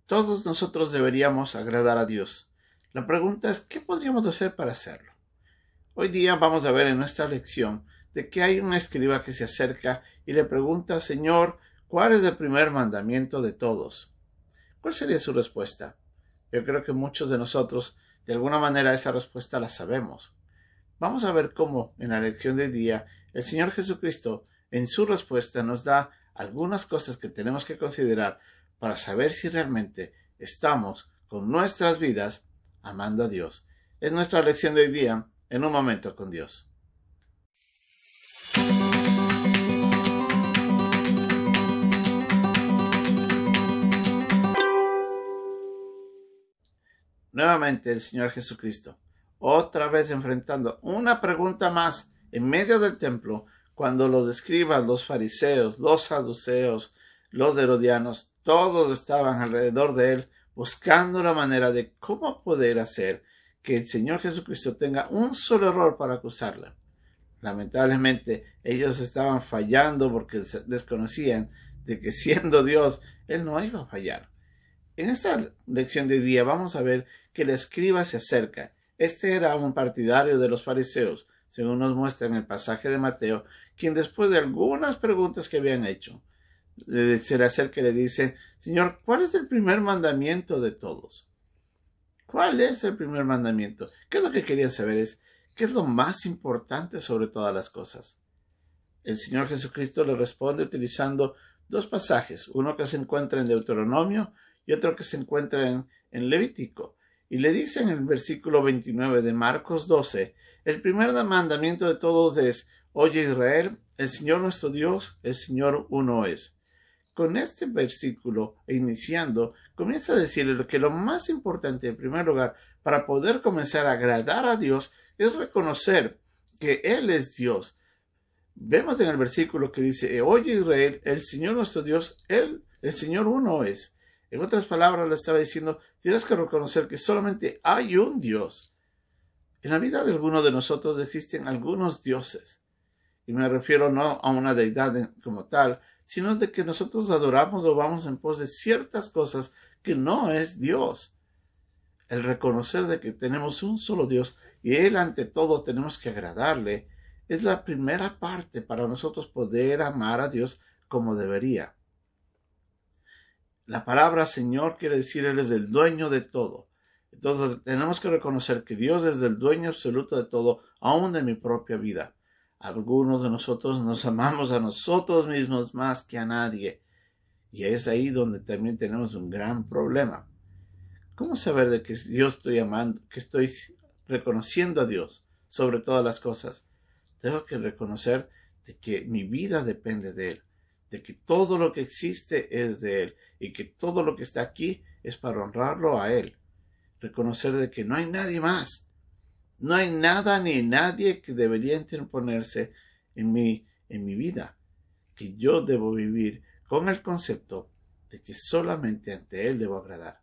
Todos nosotros deberíamos agradar a Dios. La pregunta es, ¿qué podríamos hacer para hacerlo? Hoy día vamos a ver en nuestra lección de que hay un escriba que se acerca y le pregunta, Señor, ¿cuál es el primer mandamiento de todos? ¿Cuál sería su respuesta? Yo creo que muchos de nosotros, de alguna manera, esa respuesta la sabemos. Vamos a ver cómo, en la lección de hoy día, el Señor Jesucristo, en su respuesta, nos da algunas cosas que tenemos que considerar para saber si realmente estamos con nuestras vidas amando a Dios. Es nuestra lección de hoy día, en un momento con Dios. Nuevamente el Señor Jesucristo, otra vez enfrentando una pregunta más en medio del templo, cuando los escribas, los fariseos, los saduceos, los herodianos, todos estaban alrededor de él buscando la manera de cómo poder hacer que el Señor Jesucristo tenga un solo error para acusarle. Lamentablemente ellos estaban fallando porque desconocían de que siendo Dios, Él no iba a fallar. En esta lección de hoy día vamos a ver que el escriba se acerca. Este era un partidario de los fariseos, según nos muestra en el pasaje de Mateo, quien después de algunas preguntas que habían hecho, se le acerca y le dice, Señor, ¿cuál es el primer mandamiento de todos? ¿Cuál es el primer mandamiento? ¿Qué es lo que quería saber? ¿Qué es lo más importante sobre todas las cosas? El Señor Jesucristo le responde utilizando dos pasajes, uno que se encuentra en Deuteronomio y otro que se encuentra en Levítico. Y le dice en el versículo 29 de Marcos 12, el primer mandamiento de todos es, oye Israel, el Señor nuestro Dios, el Señor uno es. Con este versículo, iniciando, comienza a decirle que lo más importante, en primer lugar, para poder comenzar a agradar a Dios, es reconocer que Él es Dios. Vemos en el versículo que dice, oye Israel, el Señor nuestro Dios, el Señor uno es. En otras palabras, le estaba diciendo, tienes que reconocer que solamente hay un Dios. En la vida de algunos de nosotros existen algunos dioses. Y me refiero no a una deidad como tal, sino de que nosotros adoramos o vamos en pos de ciertas cosas que no es Dios. El reconocer de que tenemos un solo Dios y Él ante todo tenemos que agradarle, es la primera parte para nosotros poder amar a Dios como debería. La palabra Señor quiere decir Él es el dueño de todo. Entonces tenemos que reconocer que Dios es el dueño absoluto de todo, aún de mi propia vida. Algunos de nosotros nos amamos a nosotros mismos más que a nadie. Y es ahí donde también tenemos un gran problema. ¿Cómo saber de que yo estoy amando, que estoy reconociendo a Dios sobre todas las cosas? Tengo que reconocer de que mi vida depende de Él, de que todo lo que existe es de Él y que todo lo que está aquí es para honrarlo a Él. Reconocer de que no hay nadie más. No hay nada ni nadie que debería interponerse en mi vida, que yo debo vivir con el concepto de que solamente ante Él debo agradar.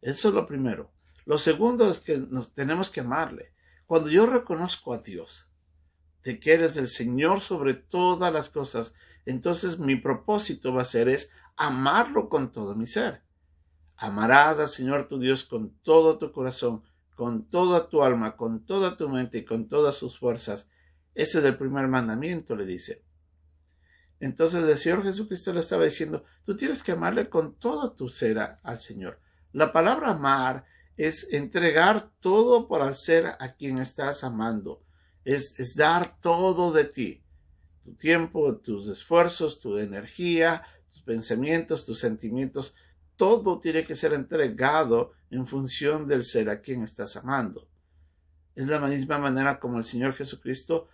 Eso es lo primero. Lo segundo es que nos tenemos que amarle. Cuando yo reconozco a Dios, de que Él es el Señor sobre todas las cosas, entonces mi propósito va a ser es amarlo con todo mi ser. Amarás al Señor tu Dios con todo tu corazón, con toda tu alma, con toda tu mente y con todas sus fuerzas. Ese es el primer mandamiento, le dice. Entonces el Señor Jesucristo le estaba diciendo, tú tienes que amarle con todo tu ser al Señor. La palabra amar es entregar todo por al ser a quien estás amando. Es dar todo de ti. Tu tiempo, tus esfuerzos, tu energía, tus pensamientos, tus sentimientos, todo tiene que ser entregado en función del ser a quien estás amando. Es la misma manera como el Señor Jesucristo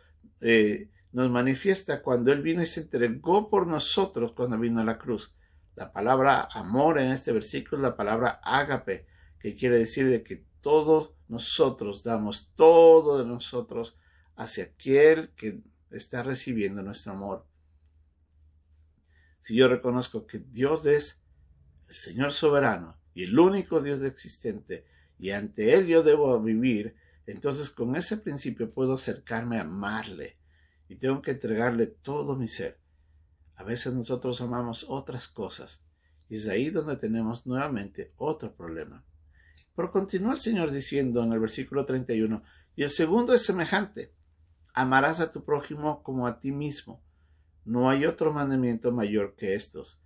nos manifiesta cuando Él vino y se entregó por nosotros cuando vino a la cruz. La palabra amor en este versículo es la palabra ágape, que quiere decir de que todos nosotros damos todo de nosotros hacia aquel que está recibiendo nuestro amor. Si yo reconozco que Dios es el Señor soberano y el único Dios existente, y ante Él yo debo vivir, entonces con ese principio puedo acercarme a amarle, y tengo que entregarle todo mi ser. A veces nosotros amamos otras cosas, Y es ahí donde tenemos nuevamente otro problema. Pero continúa el Señor diciendo en el versículo 31, y el segundo es semejante, amarás a tu prójimo como a ti mismo. No hay otro mandamiento mayor que estos.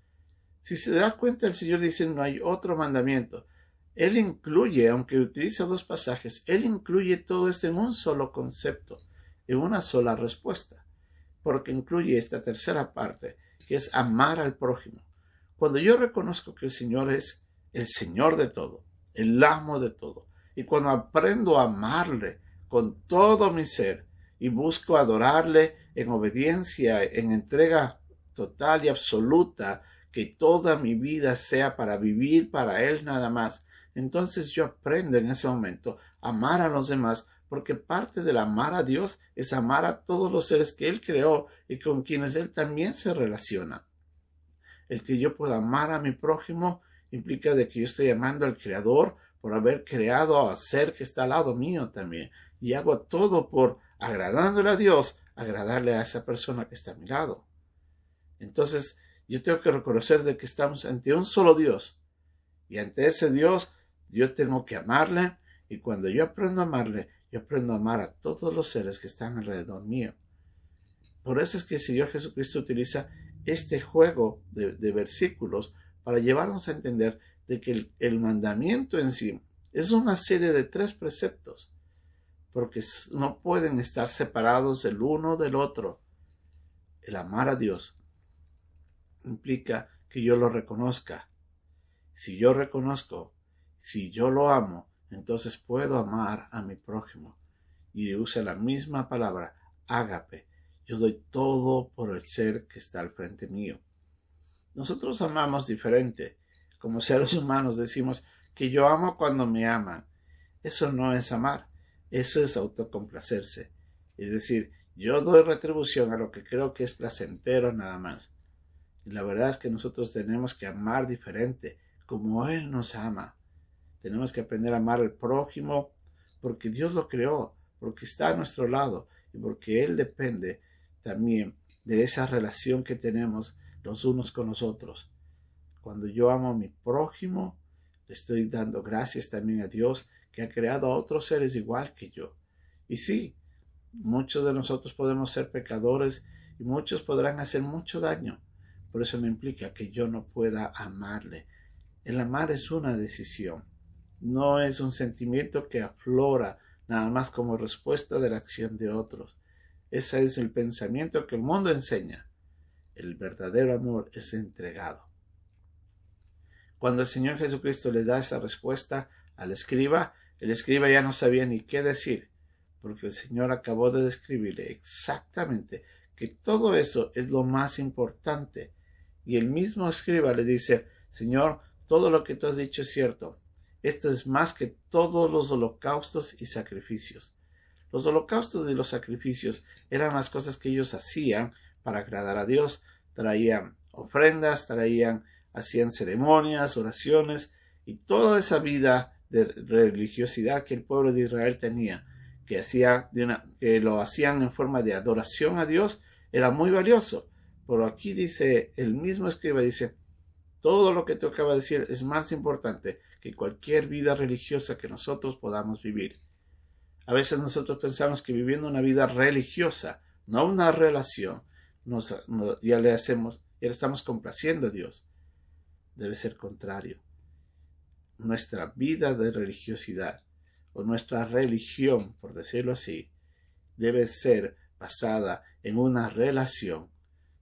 Si se da cuenta, el Señor dice no hay otro mandamiento. Él incluye, aunque utiliza dos pasajes, Él incluye todo esto en un solo concepto, en una sola respuesta, porque incluye esta tercera parte, que es amar al prójimo. Cuando yo reconozco que el Señor es el Señor de todo, el amo de todo, y cuando aprendo a amarle con todo mi ser y busco adorarle en obediencia, en entrega total y absoluta, que toda mi vida sea para vivir para Él nada más, entonces yo aprendo en ese momento a amar a los demás, porque parte del amar a Dios es amar a todos los seres que Él creó y con quienes Él también se relaciona. El que yo pueda amar a mi prójimo implica de que yo estoy amando al Creador por haber creado al ser que está al lado mío también. Y hago todo por, agradándole a Dios, agradarle a esa persona que está a mi lado. Entonces, yo tengo que reconocer de que estamos ante un solo Dios. Y ante ese Dios, yo tengo que amarle. Y cuando yo aprendo a amarle, yo aprendo a amar a todos los seres que están alrededor mío. Por eso es que el Señor Jesucristo utiliza este juego de versículos para llevarnos a entender de que el mandamiento en sí es una serie de 3 preceptos, porque no pueden estar separados el uno del otro. El amar a Dios implica que yo lo reconozca. Si yo reconozco, si yo lo amo, entonces puedo amar a mi prójimo. Y usa la misma palabra, ágape. Yo doy todo por el ser que está al frente mío. Nosotros amamos diferente. Como seres humanos decimos que yo amo cuando me aman. Eso no es amar. Eso es autocomplacerse. Es decir, yo doy retribución a lo que creo que es placentero nada más. Y la verdad es que nosotros tenemos que amar diferente, como Él nos ama. Tenemos que aprender a amar al prójimo porque Dios lo creó, porque está a nuestro lado y porque Él depende también de esa relación que tenemos los unos con los otros. Cuando yo amo a mi prójimo, le estoy dando gracias también a Dios que ha creado a otros seres igual que yo. Y sí, muchos de nosotros podemos ser pecadores y muchos podrán hacer mucho daño. Por eso no implica que yo no pueda amarle. El amar es una decisión. No es un sentimiento que aflora nada más como respuesta de la acción de otros. Ese es el pensamiento que el mundo enseña. El verdadero amor es entregado. Cuando el Señor Jesucristo le da esa respuesta al escriba, el escriba ya no sabía ni qué decir, porque el Señor acabó de describirle exactamente que todo eso es lo más importante. Y el mismo escriba le dice, Señor, todo lo que tú has dicho es cierto. Esto es más que todos los holocaustos y sacrificios. Los holocaustos y los sacrificios eran las cosas que ellos hacían para agradar a Dios. Traían ofrendas, hacían ceremonias, oraciones y toda esa vida de religiosidad que el pueblo de Israel tenía, que lo hacían en forma de adoración a Dios, era muy valioso. Pero aquí dice, el mismo escriba dice, todo lo que te acabo de decir es más importante que cualquier vida religiosa que nosotros podamos vivir. A veces nosotros pensamos que viviendo una vida religiosa, no una relación, ya le estamos complaciendo a Dios. Debe ser contrario. Nuestra vida de religiosidad, o nuestra religión, por decirlo así, debe ser basada en una relación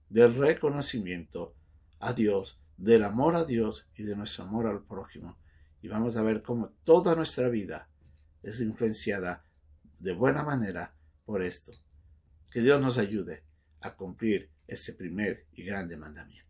del reconocimiento a Dios, del amor a Dios y de nuestro amor al prójimo. Y vamos a ver cómo toda nuestra vida es influenciada de buena manera por esto. Que Dios nos ayude a cumplir ese primer y grande mandamiento.